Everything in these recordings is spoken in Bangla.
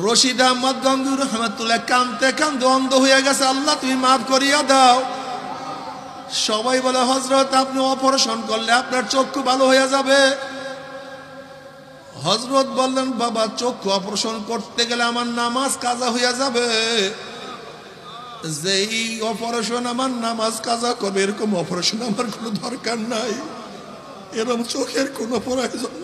রশিদ আহমদ গঙ্গুর রহমাতুল্লাহ কাঁদতে কাঁদতে অন্ধ হয়ে গেছে। আল্লাহ তুমি মাফ করিয়া দাও। সবাই বলে হযরত আপনি অপারেশন করলে আপনার চক্ষু ভালো হয়ে যাবে। হযরত বললেন বাবা চক্ষু অপারেশন করতে গেলে আমার নামাজ কাজা হইয়া যাবে। যেই অপারেশন আমার নামাজ কাজা করবে এরকম অপারেশন আমার কোনো দরকার নাই, এরকম চোখের কোনো প্রয়োজন নেই।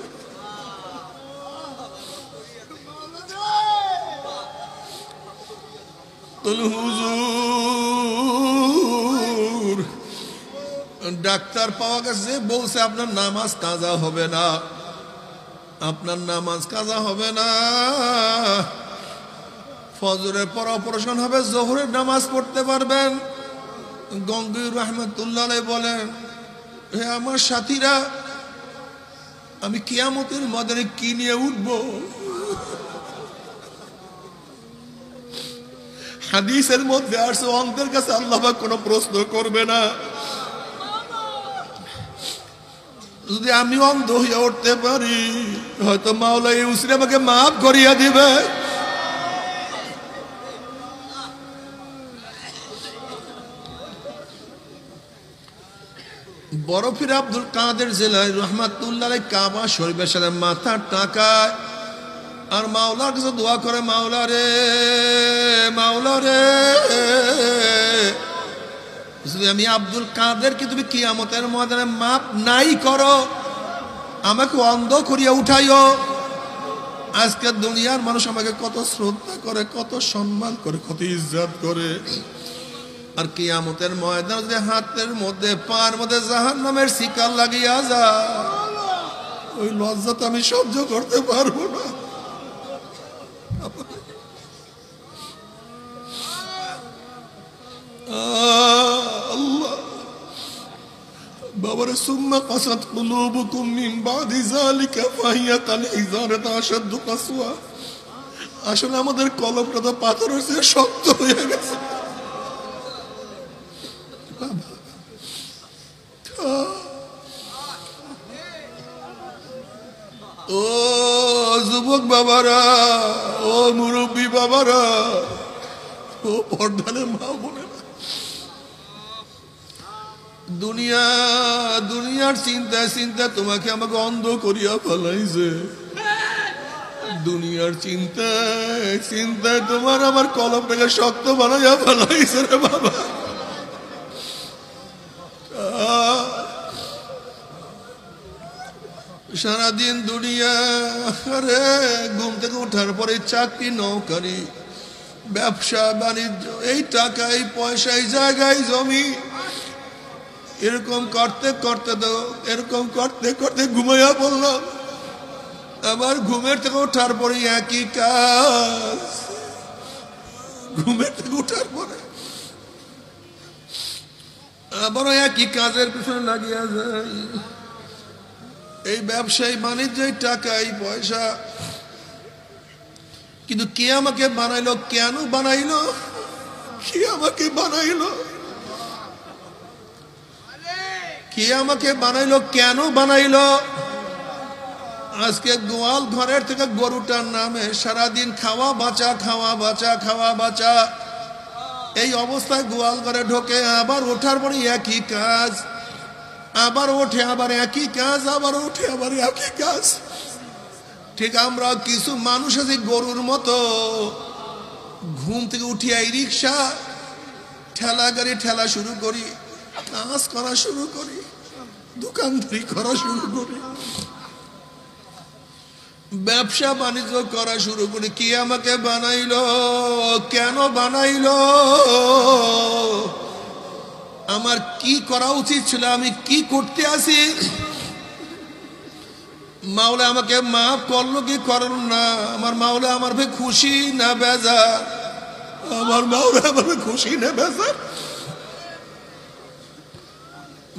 হুজুর ডাক্তার পাওয়া গেছে, বলছে আপনার নামাজ কাজা হবে না, আপনার নামাজ কাজা হবে না। ফজরের পর অপারেশন হবে, জোহরের নামাজ পড়তে পারবেন। গঙ্গুর রহমাতুল্লাহ বলেন হে আমার সাথীরা, আমি কিয়ামতের ময়দানে কি নিয়ে উঠবো? হাদিসের মধ্যে আসছে অন্ধের কাছে আল্লাহ পাক কোনো প্রশ্ন করবে না। যদি আমি অন্ধ হয়ে উঠতে পারি হয়তো মাওলা এই উসরে আমাকে মাফ করিয়া দিবে। বরফির আব্দুল কাদের জিলানী রহমাতুল্লাহ কাবা শরীফের সাথে মাথার টাকায় আর মাওলার কাছে দোয়া করে, মাওলা রে মাওলা রে, যদি আমি আব্দুল কাদেরকে তুমি কিয়ামতের ময়দানে মাপ নাই করো, আমাকে অন্ধ করিয়া উঠাইও। আজকে দুনিয়ার মানুষ আমাকে কত শ্রদ্ধা করে, কত সম্মান করে, কত ইজ্জত করে, আর কিয়ামতের ময়দানে যদি হাতের মধ্যে পার মধ্যে জাহান্নামের শিকার লাগিয়া যায়, ওই লজ্জা তো আমি সহ্য করতে পারবো না। আল্লাহ বাবারে সুম্মা কাসাত কুলুবুকুম মিন বাদি যালিকা ফাহিয়া কাল হিজারাত আশাদ্দু কাসওয়া। আসলে আমাদের কলবটা তো পাথরের চেয়ে শক্ত হয়ে গেছে। ও যুবক বাবারা, ও মুরব্বী বাবারা, ও পর্দানের মা বোনেরা, দুনিয়ার চিন্তায় চিন্তায় তোমাকে আমাকে অন্ধ করিয়া ফেলাইছে। দুনিয়ার চিন্তায় চিন্তায় তোমার আমার কলমটাকে শক্ত বানাইয়া ফেলাইছে রে বাবা। সারাদিন দুনিয়া রে, ঘুম থেকে ওঠার পরে চাকরি নৌকারি ব্যবসা বাণিজ্য, এই টাকা এই পয়সা এই জায়গায় জমি, এরকম করতে করতে তো এরকম করতে করতে ঘুমাইয়া পড়লাম। আমার ঘুমের থেকে ওঠার পরে একই কাজ, ঘুমের থেকে ওঠার পরে আবারও একই কাজের পিছনে লাগিয়া যায়। এই ব্যবসায়ী বাণিজ্য টাকা এই পয়সা, কিন্তু কে আমাকে বানাইলো, কেন বানাইলো, কে আমাকে বানাইলো, কে আমাকে বানাইলো, কেন বানাইলো? আজকে গোয়াল ঘরের থেকে গরুটার নামে সারাদিন খাওয়া বাঁচা খাওয়া বাঁচা খাওয়া বাঁচা, এই অবস্থায় গোয়াল ঘরে ঢোকে, আবার ওঠার পরে একই কাজ, আবার ওঠে আবার একই কাজ, আবার ওঠে আবার একই কাজ। ঠিক আমরা কিছু মানুষ আছে গরুর মতো, ঘুম থেকে উঠিয়া এই রিক্সা ঠেলা গাড়ি ঠেলা শুরু করি, কাজ করা শুরু করি, দোকানদারি করা শুরু করি, ব্যবসা বাণিজ্য করা শুরু করি। কি আমাকে বানাইলো, কেন বানাইলো, আমার কি করা উচিত ছিল, আমি কি করতে আসি? মাওলা আমাকে মাফ করলো কি করল না? আমার মাওলা আমার ভাই খুশি না বেজার? আমার মাওলা আমার ভাই খুশি না বেজার?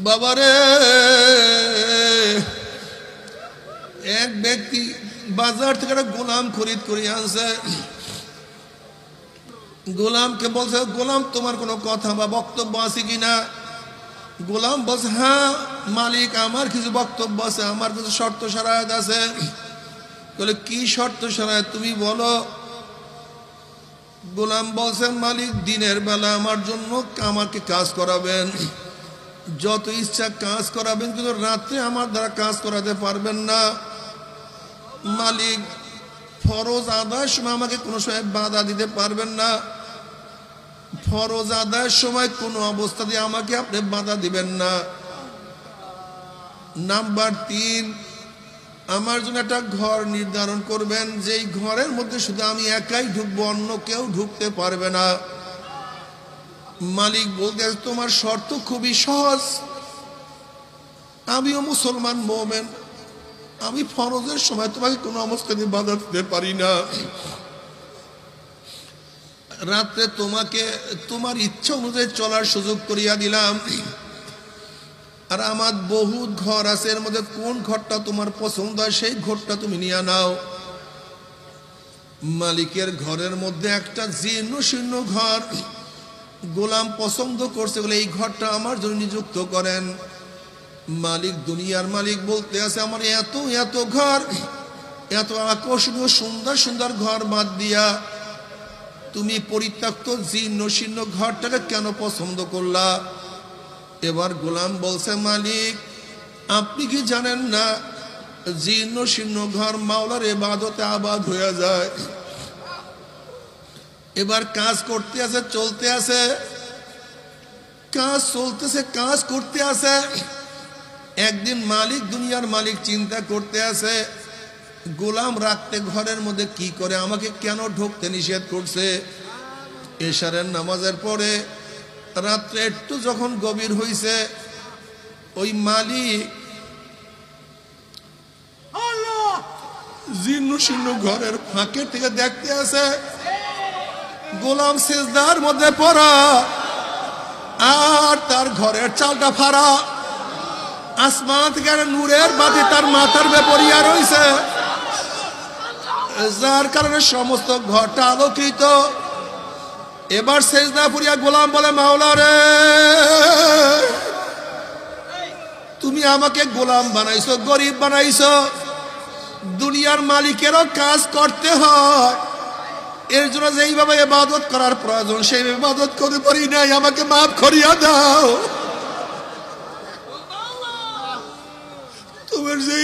বাবারে, এক ব্যক্তি বাজার থেকে একটা গোলাম খরিদ করে আনছে। গোলামকে বলছে, গোলাম তোমার কোনো কথা বা বক্তব্য আছে কিনা? গোলাম বলছে, হ্যাঁ মালিক, আমার কিছু বক্তব্য আছে, আমার কিছু শর্ত শরায়ত আছে। বলে কি শর্ত শরায়ত তুমি বলো? গোলাম বলছেন, মালিক দিনের বেলা আমার জন্য আমাকে কাজ করাবেন, যত ইচ্ছা কাজ করাবেন, কিন্তু রাত্রে আমার দ্বারা কাজ করাতে পারবেন না। মালিক ফরজ আদায়ের সময় আমাকে কোনো সময় বাধা দিতে পারবেন না, ফরজ আদায়ের সময় কোনো অবস্থাতে আমাকে আপনি বাধা দিবেন না। নাম্বার 3, আমার জন্য একটা ঘর নির্ধারণ করবেন, যেই ঘরের মধ্যে শুধু আমি একাই ঢুকবো, অন্য কেউ ঢুকতে পারবে না। মালিক বলতে, তোমার শর্ত খুবই সহজ, আমিও মুসলমান মুমিন, আমি ফরজের সময় তোমাকে কোনো অবস্থাতে বাধা দিতে পারি না। রাত্রে তোমাকে তোমার ইচ্ছা অনুযায়ী চলার সুযোগ করিয়া দিলাম। আর আমার বহুত ঘর আছে, এর মধ্যে কোন ঘরটা তোমার পছন্দ হয় সেই ঘরটা তুমি নিয়ে নাও। মালিকের ঘরের মধ্যে একটা জীর্ণ শীর্ণ ঘর গোলাম পছন্দ করছে বলে এই ঘরটা আমার জন্য নিযুক্ত করেন। মালিক, দুনিয়ার মালিক বলতে আছে, আমার এত এত ঘর, এত আকর্ষণীয় সুন্দর সুন্দর ঘর বাদ দিয়া তুমি পরিত্যক্ত জীর্ণ শীর্ণ ঘরটাকে কেন পছন্দ করলা? এবার গোলাম বলছে, মালিক আপনি কি জানেন না জীর্ণ শীর্ণ ঘর মাওলার ইবাদতে আবাদ হয়ে যায়। এবার কাজ করতে আছে, চলতে আছে, কাজ চলতেছে, কাজ করতে আছে। একদিন মালিক, দুনিয়ার মালিক চিন্তা করতে আছে, গোলাম রাখতে ঘরের মধ্যে কি করে, আমাকে কেন ঢুকতে নিষেধ করছে। এশারের নামাজের পরে রাত্রে একটু যখন গভীর হইছে, ওই মালিক জীর্ণ শীর্ণ ঘরের ফাঁকে থেকে দেখতে আছে গোলাম সেজদার মধ্যে পড়া, আর তার ঘরের চালটা ফাড়া, আসমান থেকে নূরের বাতি তার মাথার বেপরিয়া রয়েছে, যার কারণে সমস্ত ঘরটা আলোকিত। এবার সেজদা পড়িয়া গোলাম বলে, মাওলা রে, তুমি আমাকে গোলাম বানাইছো, গরিব বানাইছো, দুনিয়ার মালিকেরও কাজ করতে হয়, এর জন্য যেইভাবে ইবাদত করার প্রয়োজন সেই ইবাদত করতে পারি নাই, আমাকে মাফ করিয়া দাও।